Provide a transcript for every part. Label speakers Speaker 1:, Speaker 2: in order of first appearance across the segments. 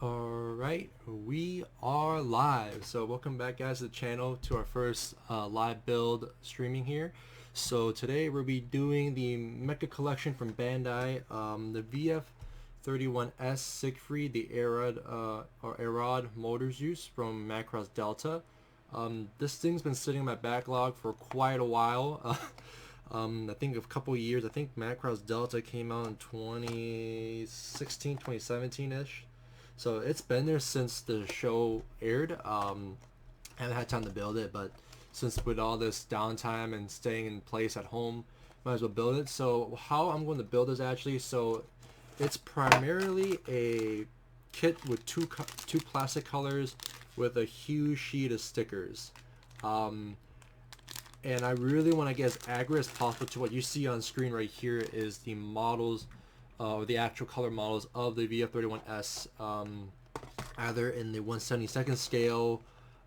Speaker 1: Alright, we are live. So welcome back guys to the channel to our first live build streaming here. So today we'll be doing the Mecha collection from Bandai, the VF-31S Siegfried, the Arad or Arad motors use from Macross Delta. This thing's been sitting in my backlog for quite a while. I think a couple years. I think Macross Delta came out in 2016, 2017-ish. So it's been there since the show aired. I haven't had time to build it, but since with all this downtime and staying in place at home, might as well build it. So how I'm going to build this actually, so it's primarily a kit with two plastic colors with a huge sheet of stickers. And I really want to get as accurate as possible to what you see on screen right here is the models, or the actual color models of the VF-31S, either in the 1/72nd scale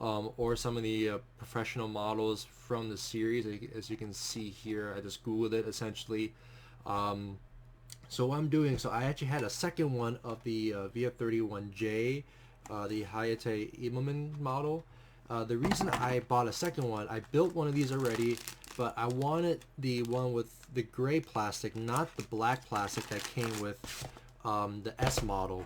Speaker 1: or some of the professional models from the series. As you can see here, I just googled it essentially. So what I'm doing, so I actually had a second one of the VF-31J, the Hayate Immelman model. The reason I bought a second one, I built one of these already, but I wanted the one with the gray plastic, not the black plastic that came with the S model.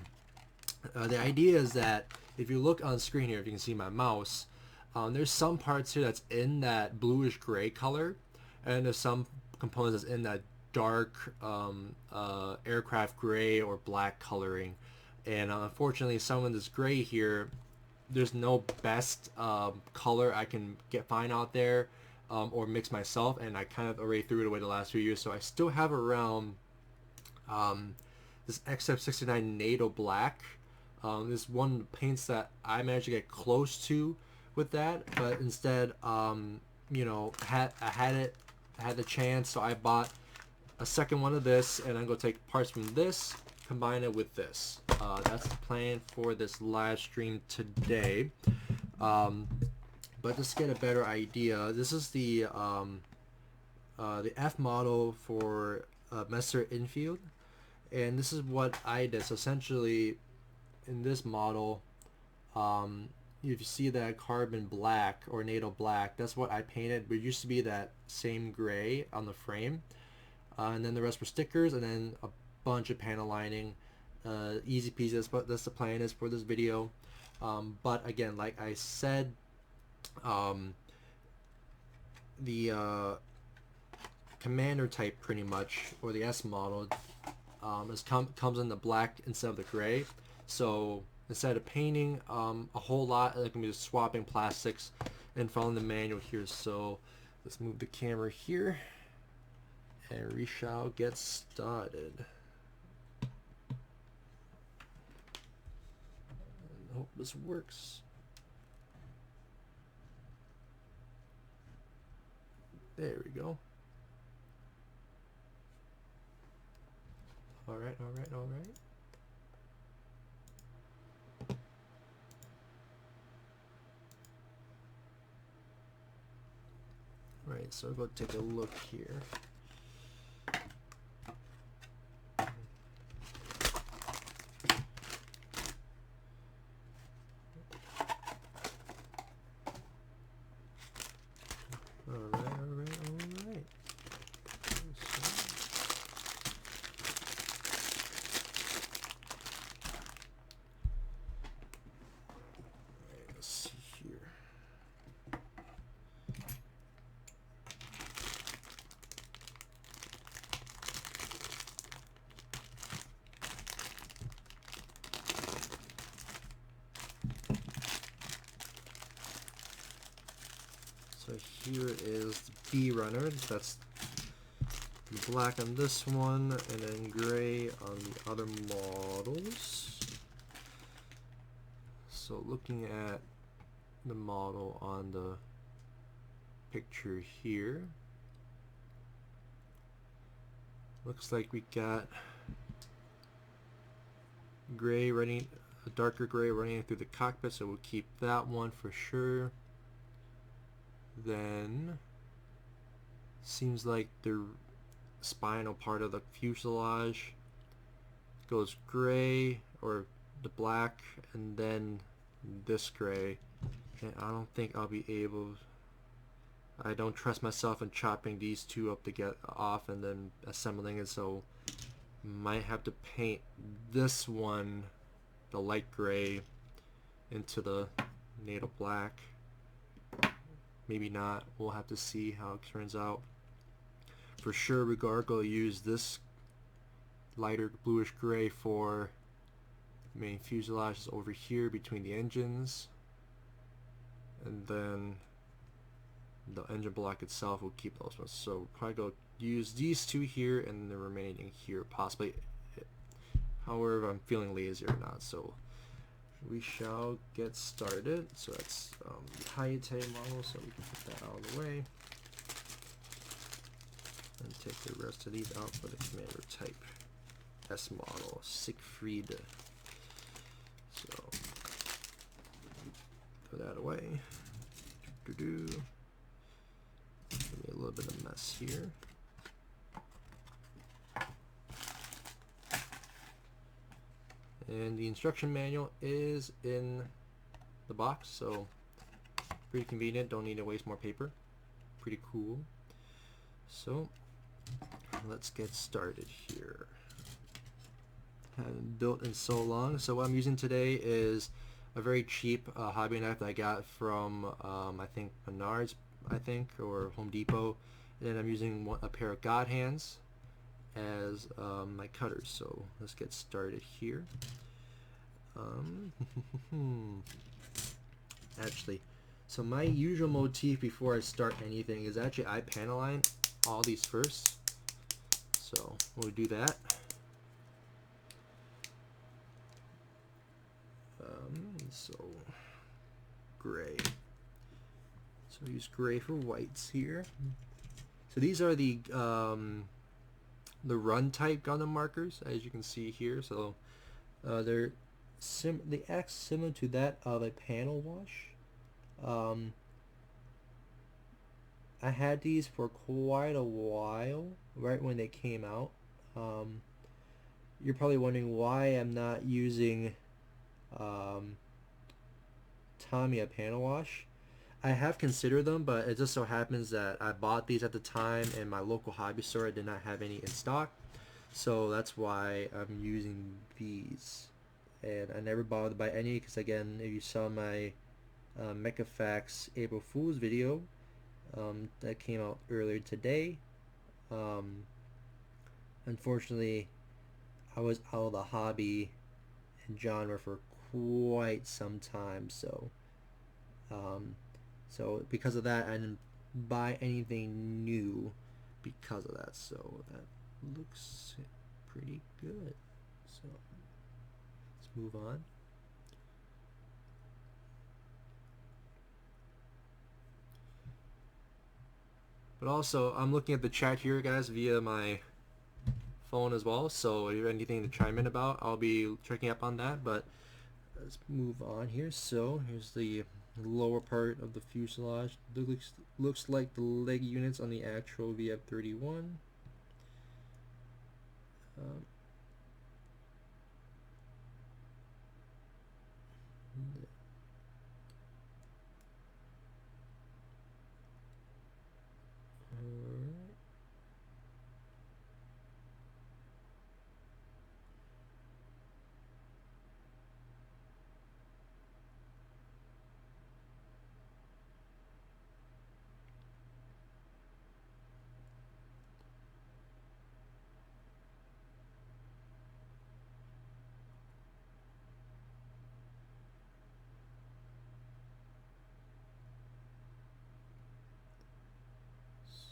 Speaker 1: The idea is that if you look on screen here, if you can see my mouse, there's some parts here that's in that bluish gray color, and there's some components that's in that dark aircraft gray or black coloring. And unfortunately, some of this gray here, there's no best color I can find out there or mix myself, and I kind of already threw it away the last few years. So I still have around this XF69 NATO black. This one of the paints that I managed to get close to with that, but instead, you know, I had the chance, so I bought a second one of this, and I'm gonna take parts from this, combine it with this. That's the plan for this live stream today. But just to get a better idea, this is the F model for Messer Infield, and this is what I did. So essentially, in this model, if you see that carbon black or NATO black, that's what I painted. It used to be that same gray on the frame, and then the rest were stickers, and then a bunch of panel lining. Easy peasy. That's the plan is for this video. But again, like I said, the commander type pretty much, or the S model, comes in the black instead of the gray. So instead of painting a whole lot, I can be just swapping plastics and following the manual here. So let's move the camera here, and we shall get started. Hope this works. There we go. Alright. Right, so go take a look here. Alright. Let's see here. So here is the B runner. That's black on this one, and then gray on the other models. So looking at the model on the picture here, looks like we got gray running, a darker gray running through the cockpit, so we'll keep that one for sure. Then seems like the spinal part of the fuselage goes gray or the black and then this gray, and I don't think I'll be able, I don't trust myself in chopping these two up to get off and then assembling it, so might have to paint this one, the light gray, into the native black. Maybe not, we'll have to see how it turns out. For sure, regardless, I'll use this lighter bluish gray for main fuselage is over here between the engines, and then the engine block itself will keep those ones. So probably go use these two here and the remaining here possibly. However, I'm feeling lazy or not, so we shall get started. So that's the Hayate model, so we can put that out of the way and take the rest of these out for the Commander Type S model, Siegfried. So throw that away. Give me a little bit of mess here. And the instruction manual is in the box, so pretty convenient, don't need to waste more paper. Pretty cool. So let's get started here. Haven't built in so long, so what I'm using today is a very cheap hobby knife that I got from I think Menards, or Home Depot, and then I'm using a pair of God hands as my cutters. So let's get started here. Actually, so my usual motif before I start anything is actually I panel line all these first. So we'll do that. So gray. So I use gray for whites here. So these are the run type Gundam markers, as you can see here. So they act similar to that of a panel wash. I had these for quite a while, right when they came out. You're probably wondering why I'm not using Tamiya panel wash. I have considered them, but it just so happens that I bought these at the time and my local hobby store did not have any in stock, so that's why I'm using these. And I never bothered to buy any because, again, if you saw my MechaColle April Fool's video that came out earlier today, unfortunately I was out of the hobby and genre for quite some time, so because of that I didn't buy anything new because of that. So that looks pretty good, so let's move on. But also, I'm looking at the chat here, guys, via my phone as well, so if you have anything to chime in about, I'll be checking up on that. But let's move on here. So here's the lower part of the fuselage. Looks like the leg units on the actual VF-31.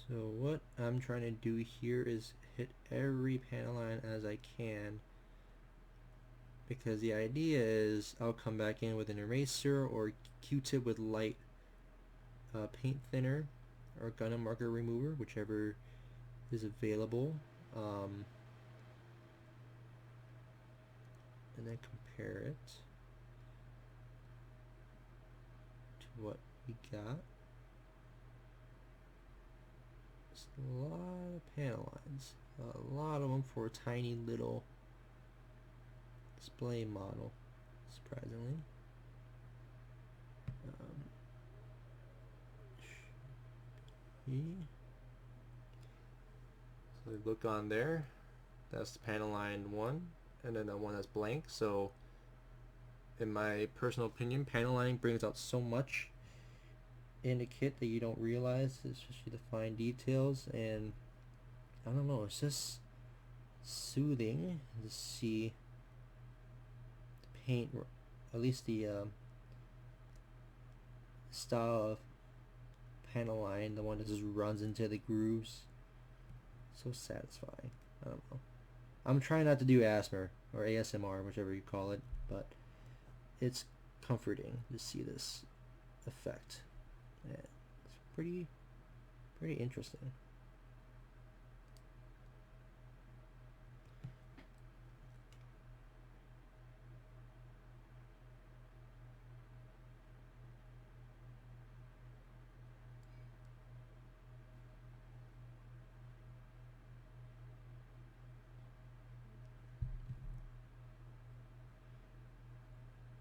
Speaker 1: So what I'm trying to do here is hit every panel line as I can, because the idea is I'll come back in with an eraser or Q-tip with light paint thinner or Gundam marker remover, whichever is available, and then compare it to what we got. A lot of panel lines, a lot of them for a tiny little display model. surprisingly. So look on there, that's the panel line 1, and then the one that's blank. So in my personal opinion, panel lining brings out so much in a kit that you don't realize, especially the fine details, and I don't know, it's just soothing to see the paint, at least the style of panel line, the one that just runs into the grooves. So satisfying. I don't know. I'm trying not to do ASMR or ASMR, whichever you call it, but it's comforting to see this effect. Yeah, it's pretty interesting.